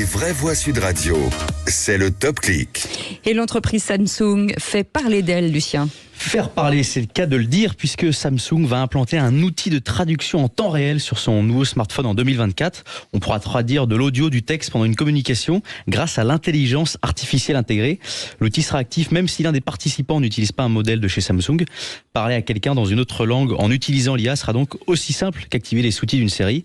vraies voix Sud Radio, c'est le Top Clic. Et l'entreprise Samsung fait parler d'elle, Lucien. Faire parler, c'est le cas de le dire, puisque Samsung va implanter un outil de traduction en temps réel sur son nouveau smartphone en 2024. On pourra traduire de l'audio, du texte pendant une communication grâce à l'intelligence artificielle intégrée. L'outil sera actif même si l'un des participants n'utilise pas un modèle de chez Samsung. Parler à quelqu'un dans une autre langue en utilisant l'IA sera donc aussi simple qu'activer les sous-titres d'une série.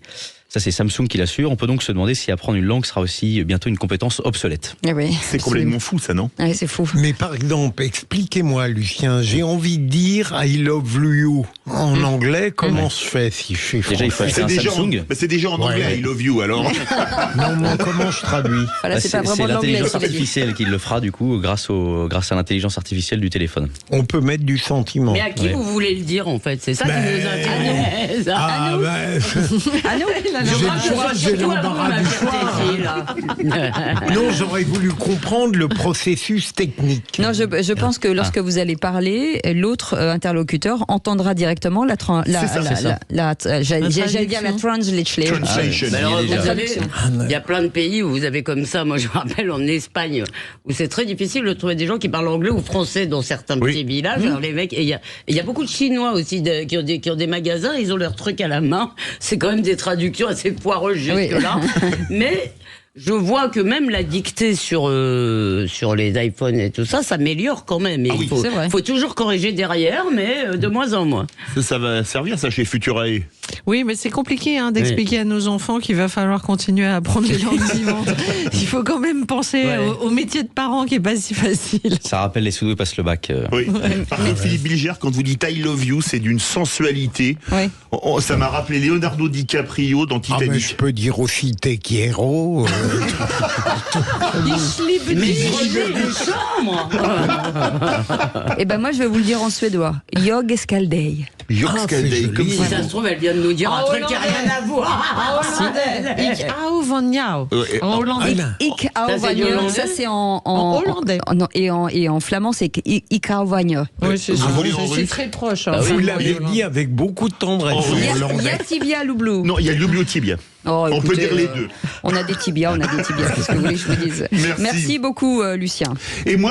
Ça, c'est Samsung qui l'assure. On peut donc se demander si apprendre une langue sera aussi bientôt une compétence obsolète. Eh oui, C'est complètement fou, ça, non? Ouais, c'est fou. Mais par exemple, expliquez-moi, Lucien, j'ai envie de dire I love you en anglais. Comment se fait si je suis français? Déjà, il faut acheter un Samsung. C'est déjà en anglais, Ouais. I love you, alors. Non, mais comment je traduis? Voilà, c'est pas vraiment de l'anglais. l'intelligence c'est la vie. artificielle qui le fera du coup grâce à l'intelligence artificielle du téléphone. On peut mettre du sentiment. Mais à qui vous voulez le dire en fait? C'est ça qui nous intéresse. Ah, Ah non, j'ai l'embarras du choix. Non, j'aurais voulu comprendre le processus technique. Non, je pense que lorsque vous allez parler, l'autre interlocuteur entendra directement j'allais dire la translation. Translation. Mais alors, déjà. vous savez, il y a plein de pays où vous avez comme ça. Moi, je me rappelle en Espagne, où c'est très difficile de trouver des gens qui parlent anglais ou français dans certains petits villages. Alors, les mecs, et il y a beaucoup de Chinois aussi qui ont des magasins, ils ont leurs trucs à la main. C'est quand même des traductions assez foireuses jusque-là. Mais je vois que même la dictée sur les iPhones et tout ça s'améliore quand même. Et c'est vrai. faut toujours corriger derrière, mais de moins en moins. Ça va servir, ça, chez Futurae. Oui, mais c'est compliqué d'expliquer à nos enfants qu'il va falloir continuer à apprendre les langues vivantes. Il faut quand même penser au métier de parent qui n'est pas si facile. Ça rappelle les sous-doués passent le bac. Oui. Par contre, Philippe Bilger, quand vous dites I love you, c'est d'une sensualité. Oui. Ça m'a rappelé Leonardo DiCaprio dans Ah, mais Titanic. je peux dire aussi Te quiero. Mais j'ai une chambre. Et ben moi, je vais vous le dire en suédois. Jag skaldej. Yogscaldey, comme Si ça se trouve, elle vient de nous dire un truc qui n'a rien à voir. Ik hou van jou. En hollandais. Ik hou Ça, c'est van du je. hollandais. Ça, c'est en hollandais. et en flamand, c'est ik hou van je. Oui, c'est voulez en c'est russe? très proche. Vous l'avez dit avec beaucoup de tendresse. Oh, oui. en hollandais. Yatibia Loublou. Non, il y a Lubio Tibia. Oh, On peut écoutez, dire les deux. On a des tibias, Qu'est-ce que vous voulez que je vous dise? Merci. Merci beaucoup, Lucien. Et moi,